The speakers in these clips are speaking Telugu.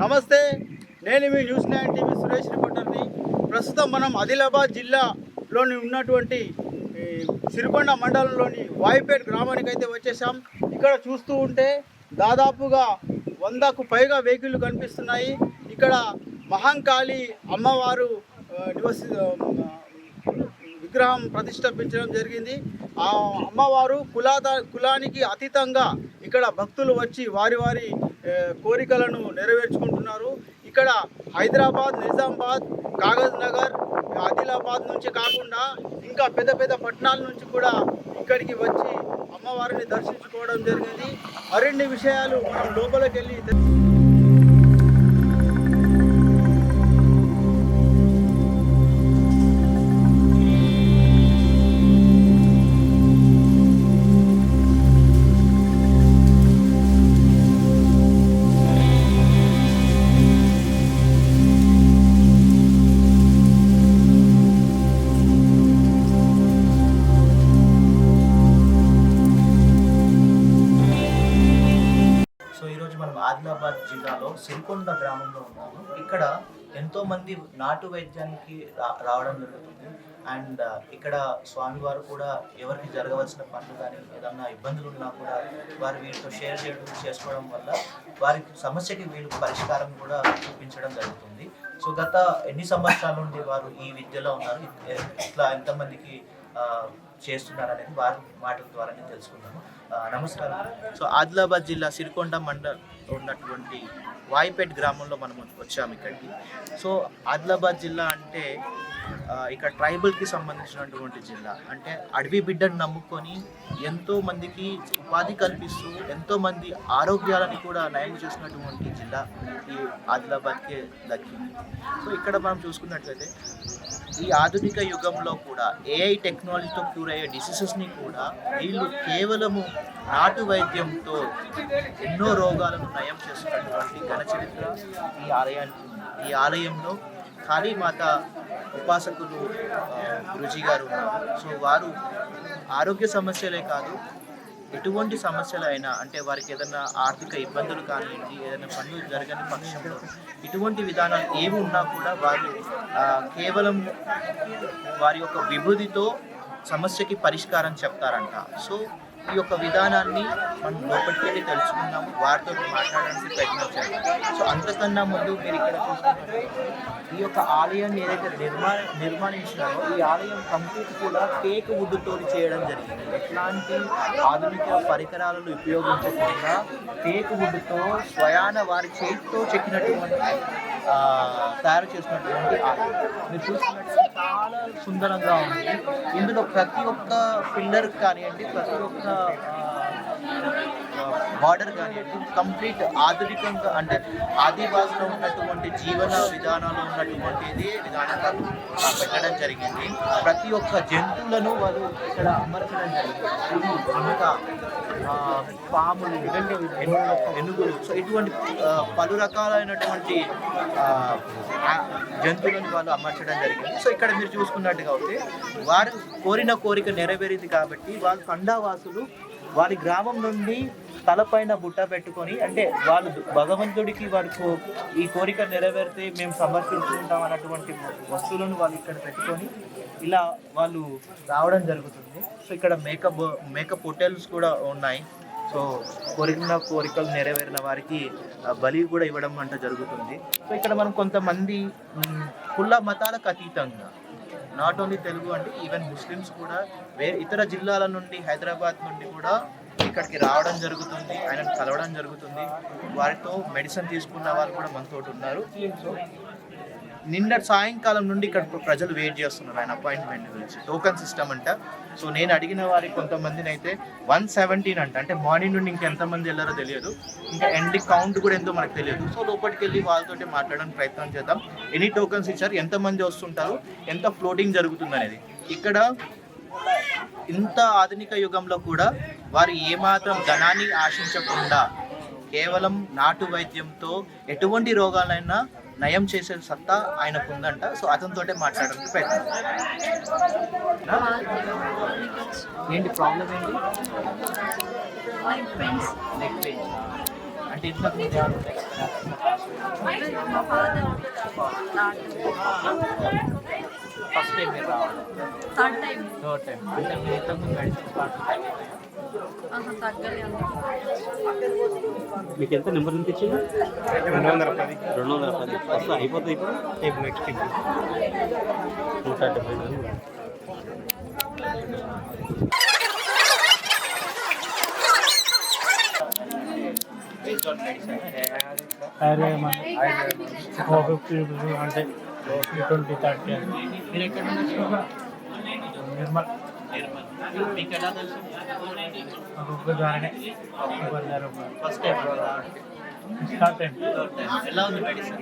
నమస్తే, నేను మీ న్యూస్ 9 టీవీ సురేష్ రిపోర్టర్ని. ప్రస్తుతం మనం ఆదిలాబాద్ జిల్లాలోని ఉన్నటువంటి సిరికొండ మండలంలోని వాయిపేట్ గ్రామానికి అయితే వచ్చేసాం. ఇక్కడ చూస్తూ ఉంటే దాదాపుగా 100కు పైగా వెహికల్ కనిపిస్తున్నాయి. ఇక్కడ మహంకాళి అమ్మవారు విగ్రహం ప్రతిష్ఠించడం జరిగింది. ఆ అమ్మవారు కులానికి అతీతంగా ఇక్కడ భక్తులు వచ్చి వారి కోరికలను నెరవేర్చుకుంటున్నారు. ఇక్కడ హైదరాబాద్, నిజామాబాద్, కాగజ్ నగర్, ఆదిలాబాద్ నుంచి కాకుండా ఇంకా పెద్ద పెద్ద పట్టణాల నుంచి కూడా ఇక్కడికి వచ్చి అమ్మవారిని దర్శించుకోవడం జరిగింది. మరిన్ని విషయాలు మనం లోపలికి వెళ్ళి ఆదిలాబాద్ జిల్లాలో సిరికొండ గ్రామంలో ఉన్నాము. ఇక్కడ ఎంతోమంది నాటు వైద్యానికి రావడం జరుగుతుంది. అండ్ ఇక్కడ స్వామివారు కూడా ఎవరికి జరగవలసిన పనులు కానీ ఏదన్నా ఇబ్బందులు ఉన్నా కూడా వారు వీరితో షేర్ చేసుకోవడం వల్ల వారి సమస్యకి వీళ్ళు పరిష్కారం కూడా చూపించడం జరుగుతుంది. సో గత ఎన్ని సంవత్సరాల నుండి వారు ఈ విద్యలో ఉన్నారు, ఇట్లా ఎంతమందికి చేస్తున్నారు అనేది వారి మాటల ద్వారానే తెలుసుకున్నాము. నమస్కారం. సో ఆదిలాబాద్ జిల్లా సిరికొండ మండలం ఉన్నటువంటి వాయిపేట్ గ్రామంలో మనం వచ్చాము ఇక్కడికి. సో ఆదిలాబాద్ జిల్లా అంటే ఇక్కడ ట్రైబల్కి సంబంధించినటువంటి జిల్లా. అంటే అడవి బిడ్డను నమ్ముకొని ఎంతోమందికి ఉపాధి కల్పిస్తూ ఎంతోమంది ఆరోగ్యాలని కూడా నయం చేసినటువంటి జిల్లా ఈ ఆదిలాబాద్కే దక్కింది. సో ఇక్కడ మనం చూసుకున్నట్లయితే ఈ ఆధునిక యుగంలో కూడా ఏఐ టెక్నాలజీతో క్యూర్ అయ్యే డిసీజెస్ని కూడా వీళ్ళు కేవలము నాటు వైద్యంతో ఎన్నో రోగాలను నయం చేస్తున్నటువంటి ఘన చరిత్ర ఈ ఆలయంలో కాళీమాత ఉపాసకులు గురూజీ గారు ఉన్నారు. సో వారు ఆరోగ్య సమస్యలే కాదు, ఎటువంటి సమస్యలు అయినా, అంటే వారికి ఏదైనా ఆర్థిక ఇబ్బందులు కానివ్వండి, ఏదైనా పనులు జరగని పక్షంలో ఇటువంటి విధానాలు ఏవి ఉన్నా కూడా వారు కేవలం వారి యొక్క విభూతితో సమస్యకి పరిష్కారం చెప్తారంట. సో ఈ యొక్క విధానాన్ని మనం లోపలికి వెళ్ళి తెలుసుకుందాము, వారితో మాట్లాడడానికి ప్రయత్నం చేద్దాం. సో అంతకన్నా ముందు మీరు ఇక్కడ చూసుకుంటే ఈ యొక్క ఆలయాన్ని ఏదైతే నిర్మాణించినారో ఈ ఆలయం కంప్లీట్ కూడా టేక్ వుడ్తో చేయడం జరిగింది. ఎట్లాంటి ఆధునిక పరికరాలను ఉపయోగించకుండా టేక్ వుడ్తో స్వయాన వారి చేతితో చెక్కినటువంటి తయారు చేసినటువంటి ఆలయం మీరు చూసినట్టు చాలా సుందరంగా ఉంది. ఇందులో ప్రతి ఒక్క పిల్లర్ కానివ్వండి, ప్రతి ఒక్క బార్డర్ కానివ్వండి కంప్లీట్ ఆధునికంగా, అంటే ఆదివాసులో ఉన్నటువంటి జీవన విధానాల్లో ఉన్నటువంటిది విధానంగా పెట్టడం జరిగింది. ప్రతి ఒక్క జంతువులను వాళ్ళు ఇక్కడ అమర్చడం జరిగింది. ఇంకా పాములు, ఎనుగులు, సో ఇటువంటి పలు రకాలైనటువంటి జంతువులను వాళ్ళు అమర్చడం జరిగింది. సో ఇక్కడ మీరు చూసుకున్నట్టుగా అయితే వారు కోరిన కోరిక నెరవేరింది కాబట్టి వాళ్ళు తండావాసులు వారి గ్రామం నుండి తలపైన బుట్ట పెట్టుకొని, అంటే వాళ్ళు భగవంతుడికి వారికి ఈ కోరిక నెరవేరితే మేము సమర్పించుకుంటాం అన్నటువంటి వస్తువులను వాళ్ళు ఇక్కడ పెట్టుకొని ఇలా వాళ్ళు రావడం జరుగుతుంది. సో ఇక్కడ మేకప్ హోటల్స్ కూడా ఉన్నాయి. సో కోరికలు నెరవేరిన వారికి బలి కూడా ఇవ్వడం అంట జరుగుతుంది. సో ఇక్కడ మనం కొంతమంది కుల మతాలకు అతీతంగా, నాట్ ఓన్లీ తెలుగు అంటే ఈవెన్ ముస్లిమ్స్ కూడా ఇతర జిల్లాల నుండి, హైదరాబాద్ నుండి కూడా ఇక్కడికి రావడం జరుగుతుంది, ఆయనను కలవడం జరుగుతుంది. వారితో మెడిసిన్ తీసుకున్న వాళ్ళు కూడా మనతో ఉన్నారు. సో నిన్న సాయంకాలం నుండి ఇక్కడ ప్రజలు వెయిట్ చేస్తున్నారు ఆయన అపాయింట్మెంట్ గురించి. టోకన్ సిస్టమ్ అంట. సో నేను అడిగిన వారికి కొంతమందిని అయితే 117 అంట, అంటే మార్నింగ్ నుండి ఇంకెంతమంది వెళ్ళారో తెలియదు, ఇంకా ఎండ్ కౌంట్ కూడా ఎంతో మనకు తెలియదు. సో లోపలికి వెళ్ళి వాళ్ళతో మాట్లాడడానికి ప్రయత్నం చేద్దాం. ఎన్ని టోకన్స్ ఇచ్చారు, ఎంతమంది వస్తుంటారు, ఎంత ఫ్లోటింగ్ జరుగుతుంది అనేది. ఇక్కడ ఇంత ఆధునిక యుగంలో కూడా వారు ఏమాత్రం ధనాన్ని ఆశించకుండా కేవలం నాటు వైద్యంతో ఎటువంటి రోగాలైనా నయం చేసే సత్తా ఆయనకు ఉందంట. సో అతనితోటే మాట్లాడడానికి ప్రయత్నం. ఏంటి ప్రాబ్లం ఏంటి? Neck pain. అంటే ఇంతకు మా ఫాదర్ నాటు ఫస్ట్ టైం మీరు రావడం థర్డ్ టైం థర్డ్ టైం అంటే మీరు ఇంతకుముందు మెడిసిన్స్ వాడుతున్నారా? తగ్గలే అండి. మీకు ఎంత నెంబర్ ఎంత ఇచ్చింది? 210 వస్తా అయిపోతుంది ఇప్పుడు నెక్స్ట్ 135. బేస్డ్ ఆన్ మెడిసిన్ అంటే 20-30 మీరు ఎక్కడ ఉండొచ్చు? నిర్మల్ నిర్మల్. మీకు ఎలా తెలుసు? ఒక్క ద్వారానే first time start time third time ఎలా ఉంది మెడిసిన్?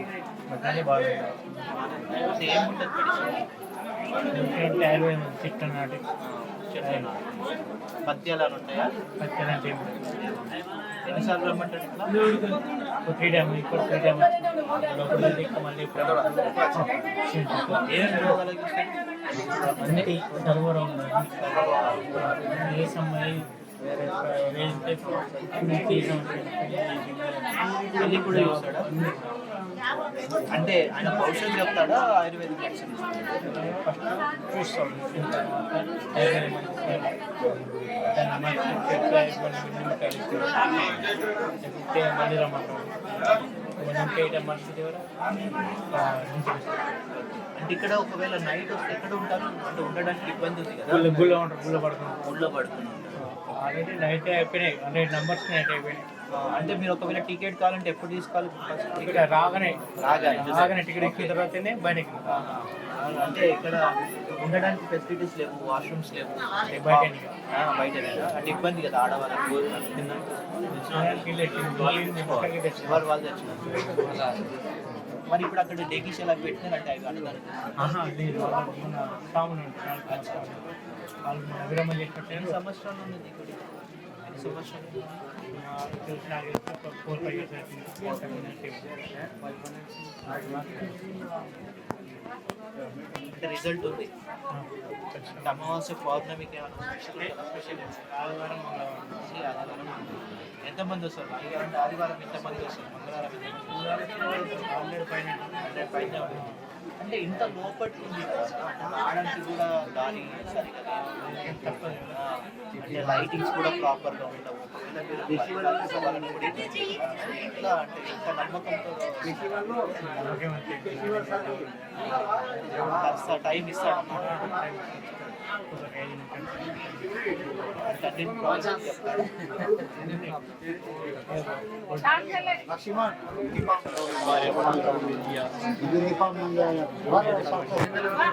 మధ్యాహ్నం బాగా అంటే ఏముంటుంది మెడిసిన్? ఆయుర్వేదం చెట్టు నాటి చెప్తున్నా పత్యాలు అని ఉంటాయా? పచ్చలంటే ఎన్నిసార్లు రమ్మంటారు ఇట్లా? 3 టైం ఇక్కడ 3 టైం లోపల మళ్ళీ ఏమేమి రోగాలకి ఇస్తారు? అన్ని సర్వరం ఏ సమయం అన్ని కూడా చూస్తాడా? అంటే ఆయన ఔషధం చెప్తాడా ఆయుర్వేదిక్ మెడిసిన్ చూస్తాం మళ్ళీ రమ్మంటాం అంటే ఇక్కడ ఒకవేళ నైట్ వస్తే ఎక్కడ ఉంటారు? అంటే ఉండడానికి ఇబ్బంది ఉంది కదా, గుళ్ళ ఉంటారు గుళ్ళ పడుకుంటాం ఊళ్ళో పడుకుని ఉంటారు. ఆల్రెడీ నైట్ అయిపోయినాయి 100 numbers నైట్ అయిపోయినాయి అంటే మీరు ఒకవేళ టికెట్ కావాలంటే ఎప్పుడు తీసుకోవాలి? ఇక్కడ రాగానే టికెట్ ఎక్కిన తర్వాతనే బయటకి అంటే ఇక్కడ ఉండడానికి ఫెసిలిటీస్ లేవు, వాష్రూమ్స్ లేవు, బయట బయటనేనా? అంటే ఇబ్బంది కదా ఆడవాళ్ళకి ఎవరు వాళ్ళు తెచ్చినారు. మరి ఇప్పుడు అక్కడ డెకిస్ ఎలా పెట్టినారంటే అవి అడగారు. లేదు మన సాములు వాళ్ళు విరమణ చేసినట్టు ఎన్ని సంవత్సరాలు ఉన్నది ఇక్కడ? ఎన్ని సంవత్సరాలు? 4-5 years అంటే రిజల్ట్ ఉంది. అమావాస్య పౌర్ణమికి ఏమైనా స్పెషల్ ఆదివారం ఆదివారం ఎంతమంది వస్తారు? ఆదివారం ఎంతమంది వస్తారు? మంగళవారం 100 పైన అంటే ఇంత లోపలికి ఉంది కదా, రావడానికి కూడా దారి సరిగా తప్పదు అంటే లైటింగ్స్ కూడా ప్రాపర్గా ఉండవు. ఎట్లా అంటే ఇంత నమ్మకంతో టైం ఇస్తాడు అంటే అన్ని ప్రాబ్లమ్స్ చెప్తాడు.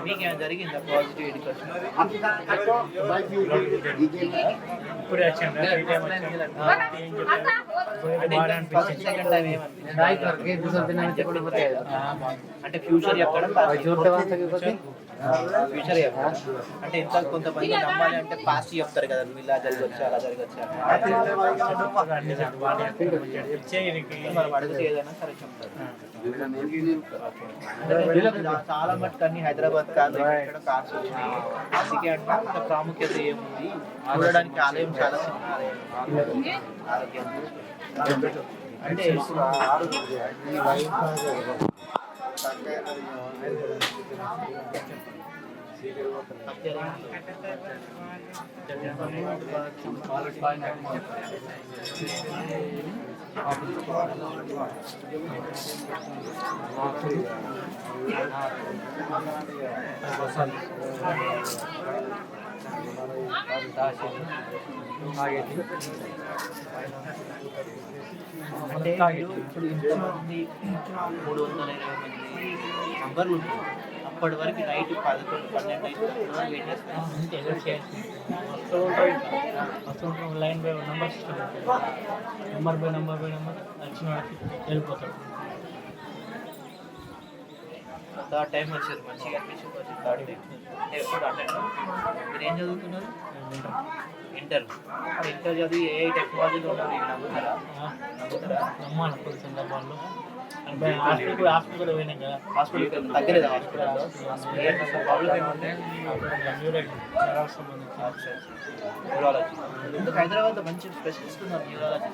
మీకేమైనా జరిగిందా పాజిటివ్ ఎడ్యుకేషన్? ఇప్పుడే వచ్చాను సెకండ్ టైం అంటే ఫ్యూచర్ చెప్పడం ఫ్యూచర్ చెప్పడం అంటే ఎంత కొంతమంది నమ్మాలి అంటే పాస్ట్ చెప్తారు కదా, నువ్వు ఇలా జరగచ్చు అలా జరగచ్చు మనం అడిగితే ఏదైనా సరే చెప్తారు. చాలా మటుకు అన్ని హైదరాబాద్ కాదు ఇక్కడ కార్స్ వచ్చినాయి. అందుకే అంటే అంత ప్రాముఖ్యత ఏముంది, చూడడానికి ఆలయం చాలా చిన్న ఆలయం. ఆరోగ్యం అంటే అంటే ఇప్పుడు ఇంతమంది 320 మంది నంబర్లు ఉన్నాయి. అప్పటి వరకు night 11-12 line by number system number by number వచ్చిన వాడికి వెళ్ళిపోతాడు. థర్డ్ టైం వచ్చారు, మంచిగా అనిపించింది. థర్డ్ టైం ఎప్పుడు అటెండ్. మీరు ఏం చదువుతున్నారు? ఇంటర్. చదివి ఏ టెక్నాలజీలో ఉన్నారు? నమ్ముతారా? నమ్మాలి కొన్ని సందర్భాల్లో హాస్పిటల్ పోయినాం కదా, హాస్పిటల్ తగ్గలేదు హాస్పిటల్లో ప్రాబ్లం ఏమంటే న్యూరాలజీ. ఎందుకు హైదరాబాద్లో మంచి స్పెషలిస్ట్ ఉన్నారు న్యూరాలజీ.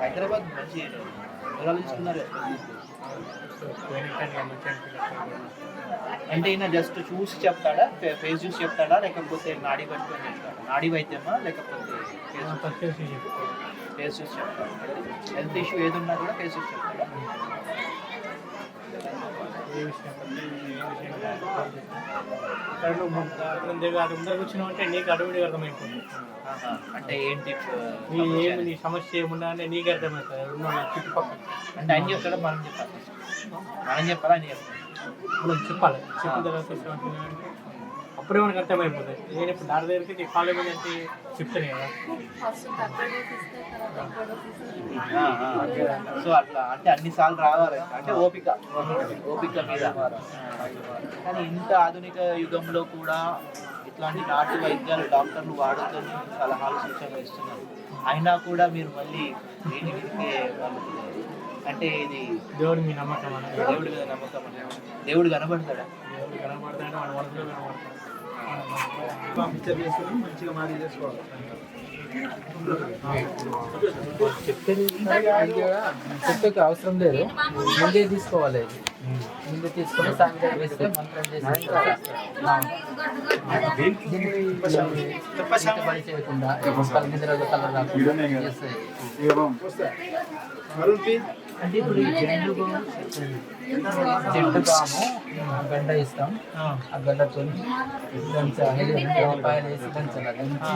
హైదరాబాద్ మంచి న్యూరాలజిస్ట్ ఉన్నారు. అంటే ఈయన జస్ట్ చూసి చెప్తాడా, ఫేస్ చూసి చెప్తాడా, లేకపోతే నాడీ పట్టుకొని చెప్తాడా? నాడీ వైద్యమా లేకపోతే ఫేస్ చూసి చెప్తాడా? హెల్త్ ఇష్యూ ఏది ఉన్నా కూడా ఫేస్ చూసి చెప్తాడా? ముందరకు వచ్చినావు అంటే నీకు అడవిడి అర్థమైపోతుంది. అంటే ఏంటి ఏమి నీ సమస్య ఏమున్నా అంటే నీకు అర్థమవుతుంది చుట్టుపక్కల. అంటే అన్ని చెప్తాడా మనం చెప్పాలి? మనం చెప్పాలా అని చెప్పాలి? మనం చెప్పాలి. చెప్పిన తర్వాత అప్పుడే మనకు అర్థమైపోతుంది. నేను ఇప్పుడు దారి దగ్గరికి నీ కాలేజ్ అంటే చెప్తాను కదా. ఫస్ట్ తగ్గ డోస్ సో అట్లా అంటే అన్నిసార్లు రావాలి అంటే ఓపిక మీద. కానీ ఇంత ఆధునిక యుగంలో కూడా ఇట్లాంటి నాటు వైద్యాలు డాక్టర్లు వాడుకొని సలహాలు సూచనలు ఇస్తున్నారు. అయినా కూడా మీరు మళ్ళీ దీని మీదకే అంటే ఇది దేవుడి మీద నమ్మకం దేవుడి మీద నమ్మకం అంటే దేవుడు కనబడతాడా? దేవుడు కనబడతాడు, మన మనసులో కనబడతాడు. మంచిగా మాది చేసుకోవాలి. చెప్పే అవసరం లేదు, ముందే తీసుకోవాలి. ముందే తీసుకొని సాయంత్రం వేస్తే మంత్రం చేసి పని చేయకుండా నిద్రలో కలర్ రాకుండా చేస్తాయి. అంటే ఇప్పుడు ఈ చెట్టు కాము గడ్డ ఇస్తాం, ఆ గడ్డతో దంచాలి, రూపాయలు వేసి దంచాలి. దంచి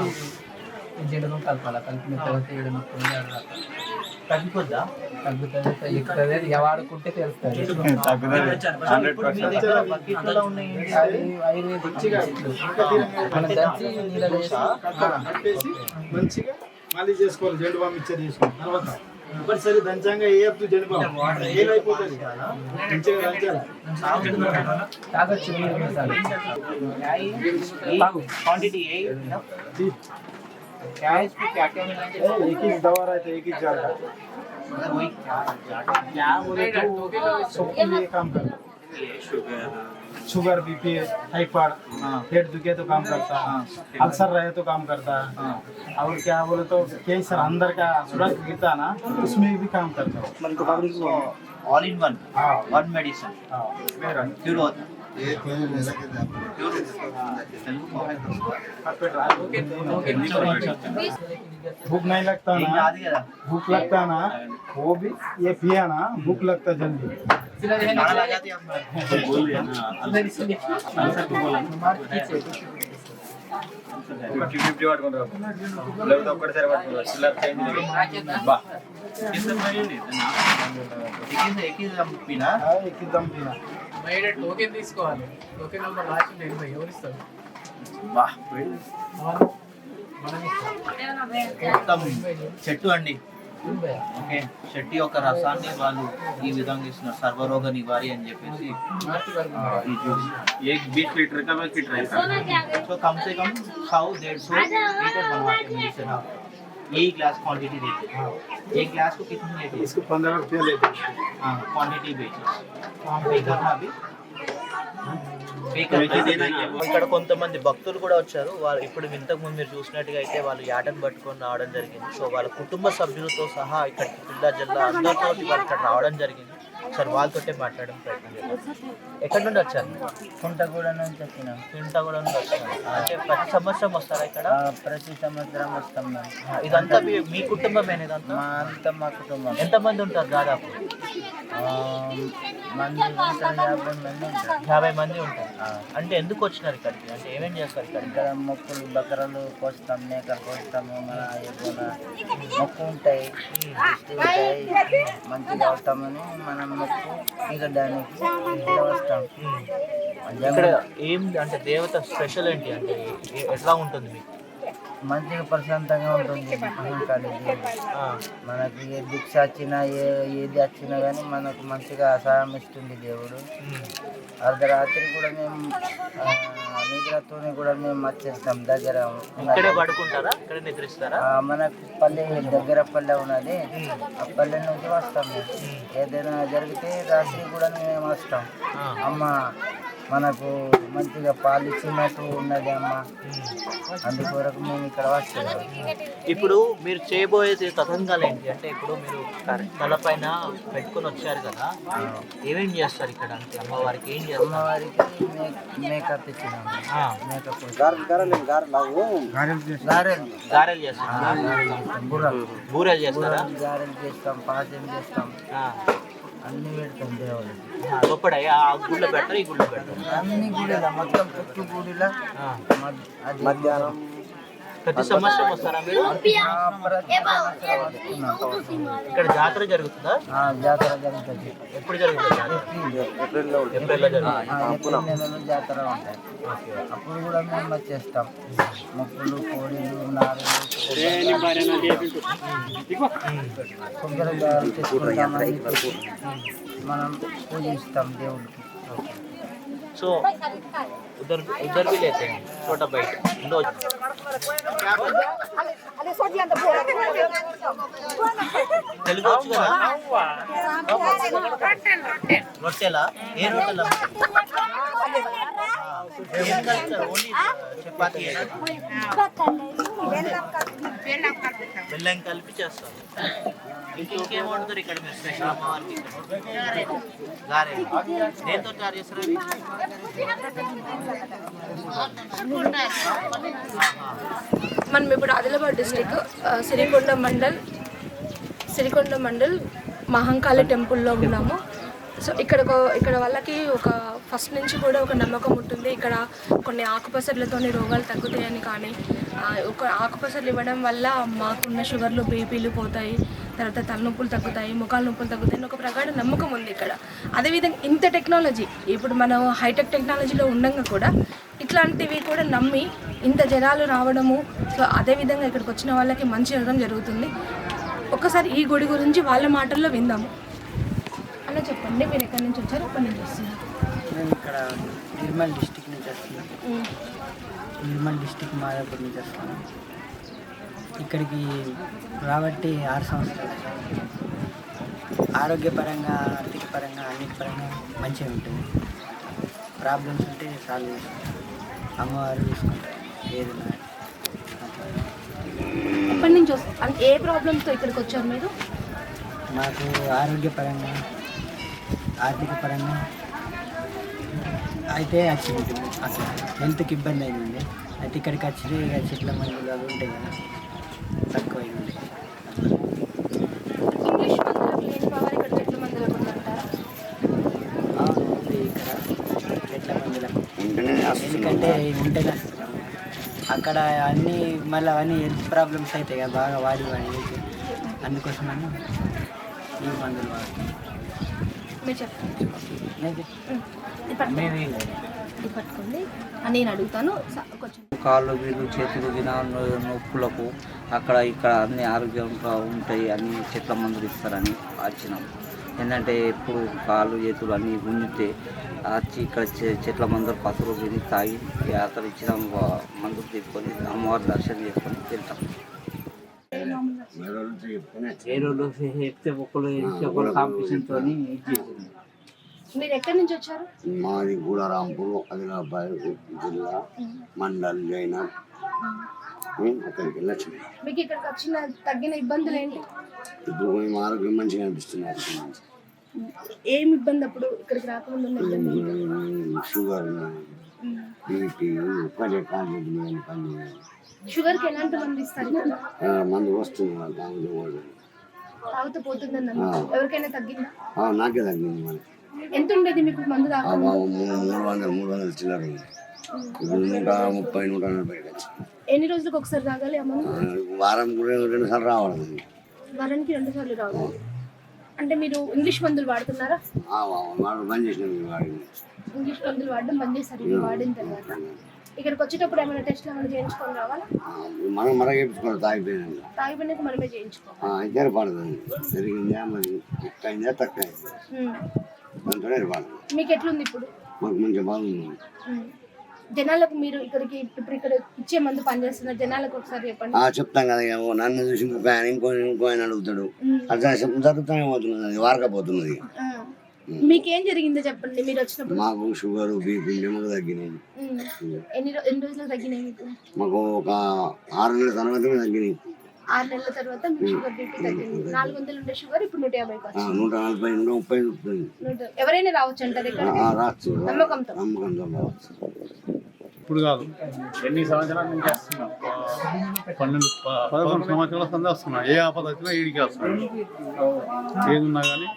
జెండుగా కలపాలి. కలిపిన తర్వాత 7 ముక్కలు తగ్గిపోద్దా? తగ్గుతుంది, ఎక్కుతుంది. అది వాడుకుంటే తెలుస్తుంది. అది ఆయుర్వేదిక్ చెట్లు మనం దంచి నీళ్ళలో వేసి మంచిగా మళ్ళీ చేసుకోవాలి. జెండు బామ్ మిక్చర్ చేసుకోవాలి. తర్వాత ఒకసారి దంచంగా ఏ అప్పుడు జెండు బామ్ ఏమైపోతుంది మంచిగా దంచాలి. తాగొచ్చు నీళ్ళు क्वांटिटी क्या है इसमें, क्या क्या मिलाना है? एक ही दवा रहता है, एक ही जार का। मगर वही क्या बोले तो सबके लिए काम करता है। शुगर, बीपी, टाइफाइड, पेट दुखे तो काम करता है, अल्सर रहे तो काम करता है, और क्या बोले तो कैंसर अंदर का सुरंग गिरता है ना, उसमें भी काम करता है। All in one medicine cure होता है। भूख नहीं लगता ना, भूख लगता ना, वो भी ये पिया ना, भूख लगता जल्दी। एकदम पीना టోకెన్ తీసుకోవాలి. టోకెన్ నెంబర్ రాసి ఎవరు ఇస్తారు? మొత్తం చెట్టు అండి. ఓకే, చెట్టు యొక్క రసాన్ని వాళ్ళు ఈ విధంగా ఇస్తున్నారు, సర్వరోగ నివారి అని చెప్పేసి. तो कम से कम 100-150 लीटर बनवाते हैं मेडिसिन। यही ग्लास क्वांटिटी देते हैं। एक ग्लास को कितनी लेते हैं? इसको 15 रुपया लेते हैं। हाँ, क्वांटिटी बेचो। पे करना अभी ఇక్కడ కొంతమంది భక్తులు కూడా వచ్చారు. వాళ్ళు ఇప్పుడు ఇంతకు ముందు మీరు చూసినట్టుగా అయితే వాళ్ళు యాటను పట్టుకొని రావడం జరిగింది. సో వాళ్ళ కుటుంబ సభ్యులతో సహా ఇక్కడికి జిల్లా అందరితో వాళ్ళు ఇక్కడ రావడం జరిగింది. సార్ వాళ్ళతోటే మాట్లాడడం ప్రయత్నం చేద్దాం. ఎక్కడి నుండి వచ్చారు? కుంటగూడ నుంచి వచ్చినాం. కుంటగూడ నుండి వచ్చారు. అంటే ప్రతి సంవత్సరం వస్తారా ఇక్కడ? ప్రతి సంవత్సరం వస్తాం మేము. ఇదంతా మీ కుటుంబమేనా? ఇదంతా మా కుటుంబం. ఎంతమంది ఉంటారు దాదాపు? మంది ఉంటారు, 50 మంది ఉంటారు. 50 మంది ఉంటారు. అంటే ఎందుకు వచ్చినారు ఇక్కడికి? అంటే ఏమేం చేస్తారు ఇక్కడ? ఇక్కడ మొక్కులు, బకరలు కోస్తాం, మేకలు కోస్తాము. మన ఏదైనా మొక్కు ఉంటాయి, దృష్టి ఉంటాయి, మంచిగా అవుతామని మనం మొక్కు. ఇక దానికి ఇక్కడ వస్తాం. ఇక్కడ ఏం అంటే దేవత స్పెషల్ ఏంటి? అంటే ఎట్లా ఉంటుంది మీకు? మంచిగా ప్రశాంతంగా ఉంటుంది. మనకి ఏ భిక్ష వచ్చినా ఏది వచ్చినా కానీ మనకు మంచిగా సహాయం ఇస్తుంది దేవుడు. అర్ధరాత్రి కూడా మేము నిద్రతోనే కూడా మేము వచ్చేస్తాం దగ్గర ఇక్కడే పడుకుంటారా? ఇక్కడ నిద్రిస్తారా? మనకు పల్లె దగ్గర పల్లె ఉన్నది, ఆ పల్లె నుంచి వస్తాం మేము. ఏదైనా జరిగితే రాత్రి కూడా మేము వస్తాం. అమ్మ మనకు మంచిగా పాలు ఇచ్చినట్టు ఉన్నది అమ్మ, అందుకొరకు మేము ఇక్కడ వస్తున్నాం. ఇప్పుడు మీరు చేయబోయేది తతంగాలు ఏంటి అంటే, ఇప్పుడు మీరు తలపైన పెట్టుకొని వచ్చారు కదా, ఏమేం చేస్తారు ఇక్కడ అంటే అమ్మవారికి? ఏం చేస్తారు? అమ్మవారికి మేకప్ ఇచ్చినాము. మేకప్ గారెలు చేస్తారా? బూరెలు చేస్తారా? గారెలు చేస్తాం, పాసం చేస్తాం, అన్ని పెడతాం దేవుడికి. లోపల ఆ గుళ్ళో పెడతారు, ఈ గుళ్ళో పెడతారు, అన్ని గుడిలా మొత్తం చుట్టూ గుడిలా మధ్యాహ్నం ప్రతి సంవత్సరం వస్తారా మీరు? ఇక్కడ జాతర జరుగుతుందా? జాతర జరుగుతుంది. ఎప్పుడు జరుగుతుంది? ఏప్రిల్లో నెలలో జాతర ఉంటాయి. అప్పుడు కూడా మేము వచ్చేస్తాం. మొక్కులు, కోడిలు, నారులు, కొబ్బరికాయలు తెచ్చుకుంటామని మనం పూజిస్తాం దేవుడికి. సో उधर उधर भी लेते हैं छोटा बाइट लो తెలుగు వచ్చు కదా? రొట్టెలా? ఏ రొట్టెలా? ఏం కలుపుతారు? ఓన్లీ చపాతీ బెల్లం కలిపి చేస్తారు. ఇంకేం వండుతారు ఇక్కడ మీరు స్పెషల్ అమ్మవారికి? గారె దేంతో తయారు చేస్తారు? మనం ఇప్పుడు ఆదిలాబాద్ డిస్టిక్ సిరికొండ మండల్ మహంకాళి టెంపుల్లో ఉన్నాము. సో ఇక్కడ వాళ్ళకి ఒక ఫస్ట్ నుంచి కూడా ఒక నమ్మకం ఉంటుంది. ఇక్కడ కొన్ని ఆకుపసర్లతోని రోగాలు తగ్గుతాయని, కానీ ఒక ఆకుపసర్లు ఇవ్వడం వల్ల మాకున్న షుగర్లు, బీపీలు పోతాయి, తర్వాత తలనొప్పులు తగ్గుతాయి, ముఖాల నొప్పులు తగ్గుతాయి అని ఒక ప్రగాఢ నమ్మకం ఉంది ఇక్కడ. అదేవిధంగా ఇంత టెక్నాలజీ, ఇప్పుడు మనం హైటెక్ టెక్నాలజీలో ఉండగా కూడా ఇట్లాంటివి కూడా నమ్మి ఇంత జనాలు రావడము, సో అదేవిధంగా ఇక్కడికి వచ్చిన వాళ్ళకి మంచి జరగడం జరుగుతుంది. ఒక్కసారి ఈ గుడి గురించి వాళ్ళ మాటల్లో విందాము. అలా చెప్పండి, మీరు ఎక్కడి నుంచి వచ్చారు, ఎక్కడి నుంచి వస్తున్నారు? మేము ఇక్కడ నిర్మల్ డిస్టిక్ నుంచి వస్తున్నాం. నిర్మల్ డిస్టిక్ మాదాపూర్ నుంచి వస్తున్నాం. ఇక్కడికి రాబట్టి 6 సంవత్సరాలు. ఆరోగ్యపరంగా, ఆర్థిక పరంగా, అన్నిటి పరంగా మంచిగా ఉంటుంది. ప్రాబ్లమ్స్ ఉంటే సాల్వ్ చేసుకుంటాం, అమ్మవారు చూసుకుంటారు ఏదైనా. ఎప్పటి నుంచి వస్తారు? అంటే ఏ ప్రాబ్లమ్స్తో ఇక్కడికి వచ్చారు మీరు? మాకు ఆరోగ్యపరంగా, ఆర్థిక పరంగా అయితే వచ్చింది. అసలు హెల్త్కి ఇబ్బంది అయింది. అయితే ఇక్కడికి వచ్చి ఇక చెట్ల మందులు అవి ఉంటాయి కదా, తక్కువ అయింది. ఇంగ్లీష్ మందులకు లేని పవర్ ఇక్కడ చెట్ల మందులకు ఉందంటారా? ఉంది ఇక్కడ చెట్ల మందులకు, ఎందుకంటే ఉంటేనే అక్కడ అన్నీ మళ్ళీ అవన్నీ హెల్త్ ప్రాబ్లమ్స్ అవుతాయి కదా బాగా వాడి అందుకోసమని ఈ మందులు వాడుతాం. మీరు చెప్పండి. పట్టుకోండి నేను అడుగుతాను కొంచెం. కాళ్ళు వీళ్ళు చేతులు నొప్పులకు అక్కడ ఇక్కడ అన్ని ఆరోగ్యంగా ఉంటాయి, అన్ని చెట్ల మందులు ఇస్తారని వచ్చినాం. ఏంటంటే ఎప్పుడు కాళ్ళు చేతులు అన్నీ గుంజితే వచ్చి ఇక్కడ చెట్ల మందులు పసులు విని తాగి అక్కడ ఇచ్చిన మందులు తీసుకొని అమ్మవారి దర్శనం చేసుకొని వెళ్తాం. ఏ రోజు చెప్తే ఒకళ్ళు కాంపిటీషన్తో ఇది చేసింది. మీరు ఎక్కడి నుంచి వచ్చారు? మాది గూడారాంపూర్, ఆదిలాబాద్ జిల్లా, మండల్, జైనర్. అక్కడికి వెళ్ళొచ్చు. మీకు ఇక్కడికి వచ్చిన తగ్గిన ఇబ్బందులు ఏంటి? ఇప్పుడు మేము ఆరోగ్యం మంచిగా అనిపిస్తుంది. ఏం ఇబ్బంది అప్పుడు ఇక్కడికి రాకుండా? షుగర్, బీపీ, పని షుగర్కి ఎలాంటి మందు ఇస్తారు? మందు వస్తుంది, తాగుతూ పోతుందని ఎవరికైనా తగ్గిందా? నాకే తగ్గింది. మరి ఎంత ఉండేది మీకు మందు తాగ? 300 చిల్లర. ఇప్పుడు 130, 140 వచ్చి. ఎన్ని రోజులకు ఒకసారి తాగాలి అమ్మ? వారం కూడా 2 సార్లు రావాలి. వారానికి 2 సార్లు రావాలి. అంటే మీరు ఇంగ్లీష్ మందులు వాడుతున్నారా? బంద్ చేసిన ఇంగ్లీష్ మందులు వాడడం బంద్ చేస్తారు. వాడిన తర్వాత ఇక్కడికి వచ్చేటప్పుడు ఏమైనా టెస్ట్లు ఏమైనా చేయించుకొని రావాలా? మనం మరగేపించుకోవాలి. తాగిపోయినాక మనమే చేయించుకోవాలి. ఇద్దరు పడుతుంది. జరిగిందా మరి ఎక్కువైందా తక్కువ దాంతో పడుతుంది. మీకు ఎట్లుంది ఇప్పుడు? మాకు మంచిగా బాగుంది. జనాలకు మీరు ఇక్కడికి ఇప్పుడు ఇక్కడ ఇచ్చే మందు పనిచేస్తున్న జనాలకు ఒకసారి చెప్పండి. చెప్తాం కదా ఇక నన్ను చూసి ఇంకొక ఆయన ఇంకో ఆయన అడుగుతాడు అట్లా జరుగుతూనే పోతున్నది, అది వారకపోతున్నది. మీకేం జరిగిందో చెప్పండి మీరు వచ్చినప్పుడు. మాకు షుగర్ బీపీ నెమ్మది తగ్గినాయి. ఎన్ని రోజులకు తగ్గినాయి మీకు? మాకు ఒక 6 నెలల తర్వాత తగ్గినాయి. 6 నెలల తర్వాత మీకు షుగర్ బీపీ తగ్గింది. 400 ఉండే షుగర్ ఇప్పుడు 150కి వచ్చింది. 140 130. ఎవరైనా రావచ్చు అంటారు ఇక్కడ రావచ్చు, నమ్మకంతో రావచ్చు. ఇప్పుడు కాదు, ఎన్ని సంవత్సరాల నుంచి వస్తున్నాం, 11 సంవత్సరాల సంది వస్తున్నాం. ఏ ఆపద వచ్చినా ఈడికి వస్తున్నాం. ఏది ఉన్నా కానీ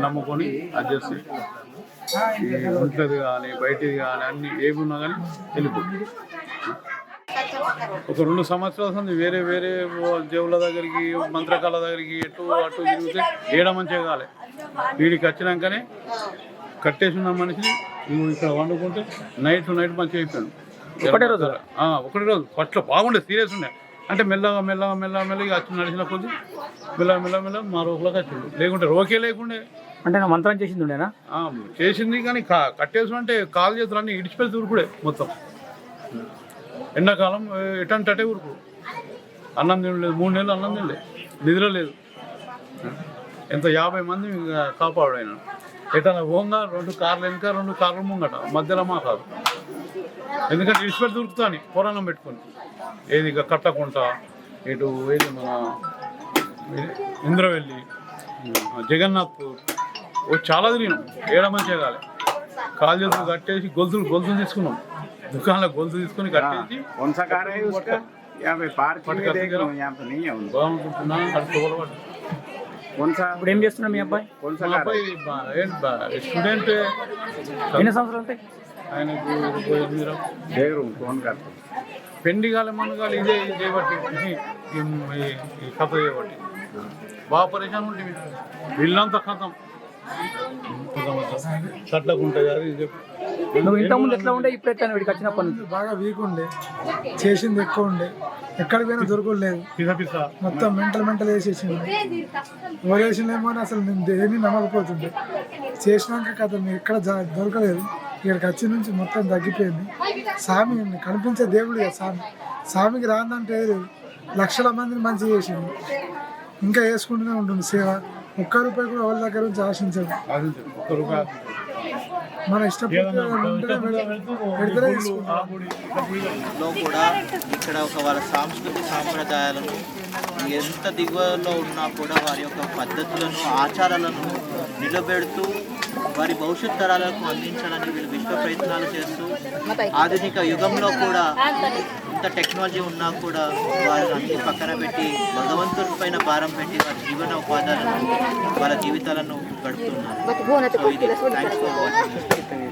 నమ్ముకొని అడ్జస్ట్ ఇంట్లోది కానీ బయటిది కానీ అన్ని ఏమి ఉన్నా కానీ వెళ్ళిపోతుంది. ఒక 2 సంవత్సరాల సంది వేరే వేరే దేవుళ్ళ దగ్గరికి మంత్రకాల దగ్గరికి అటు తిరిగితే ఏడ మంచిగా కాలే. వీడికి వచ్చినాకనే కట్టేసి ఉన్న మనిషిని నువ్వు ఇక్కడ వండుకుంటే నైట్ మంచిగా అయిపోయాను. ఒకటే రోజు ఫస్ట్లో బాగుండే, సీరియస్ ఉండే. అంటే మెల్లగా వచ్చి నడిచిన కొద్ది మెల్లగా మా రోగులకు వచ్చిండు. లేకుంటే రోకే లేకుండే. అంటే నా మంత్రం చేసింది ఉండేనా? చేసింది కానీ కట్టేసి అంటే కాలు చేతులు అన్నీ ఇడిచిపెట్టి ఊరుకుడే మొత్తం. ఎండాకాలం ఎటంటే ఊరుకు. అన్నం తినలేదు, 3 నెలలు అన్నం తినలేదు, నిద్ర లేదు. ఎంత 50 మంది కాపాడు. ఎటన్నా పోగా 2 కార్లు వెనుక 2 కార్లు ముంగట, మధ్యలో మా కాదు. ఎందుకంటే ఇడిచిపెట్టి దొరుకుతాను పురాణం పెట్టుకొని. ఏది ఇక కట్టకుంట, ఇటు ఏది మన ఇంద్రవెల్లి, జగన్నాథ్పూర్ చాలా తిరిగినాం. ఏడ మంచిగా కాలే. కాలు చేతులు కట్టేసి గొలుసులు తీసుకున్నాం. దుకాణంలో గొలుసు తీసుకొని కట్టేసి ఇప్పుడు ఏం చేస్తున్నా మీ అబ్బాయి? స్టూడెంట్. ఎన్ని సంవత్సరాలు ఉంటాయి ఆయనకు? పెండి కాలే మన కాలే ఇదే చేయబట్టి ఈ కథ చేయబట్టి బాగా పరేషాన్ ఉంటుంది. వీళ్ళంతా కథం చట్లకు ఉంటుంది. అది చెప్పి నువ్వు ఇంతకుముందు ఎట్లా ఉండే, ఇప్పుడు ఎట్లా వీడికి వచ్చినప్పటి నుంచి? బాగా వీక్ ఉండే, చేసింది ఎక్కువ ఉండే, ఎక్కడికి పోయినా దొరకలేదు. మొత్తం మెంటల్ వేసేసింది. ఓరేసినేమో అని అసలు నేను దేన్ని నమ్మకపోతుండే. చేసినాక కథ ఎక్కడ దొరకలేదు. ఇక్కడికి వచ్చి నుంచి మొత్తం తగ్గిపోయింది. స్వామి కనిపించే దేవుడు కదా స్వామికి రాందంటే లక్షల మందిని మంచి చేసింది. ఇంకా వేసుకుంటూనే ఉంటుంది సేవ. ₹1 కూడా ఎవరి దగ్గర నుంచి ఆశించదు. మన ఇష్టపడితే కూడా ఇక్కడ వాళ్ళ సాంస్కృతిక సాంప్రదాయాలను ఎంత దిగువలో ఉన్నా కూడా వారి యొక్క పద్ధతులను ఆచారాలను నిలబెడుతూ వారి భవిష్యత్ తరాలకు అందించాలని వీళ్ళు విశ్వ ప్రయత్నాలు చేస్తూ ఆధునిక యుగంలో కూడా ఇంత టెక్నాలజీ ఉన్నా కూడా వారు అన్ని పక్కన పెట్టి భగవంతుడి పైన భారం పెట్టి వారి జీవన ఉపాధాలను వాళ్ళ జీవితాలను గడుపుతున్నారు. Thanks for watching.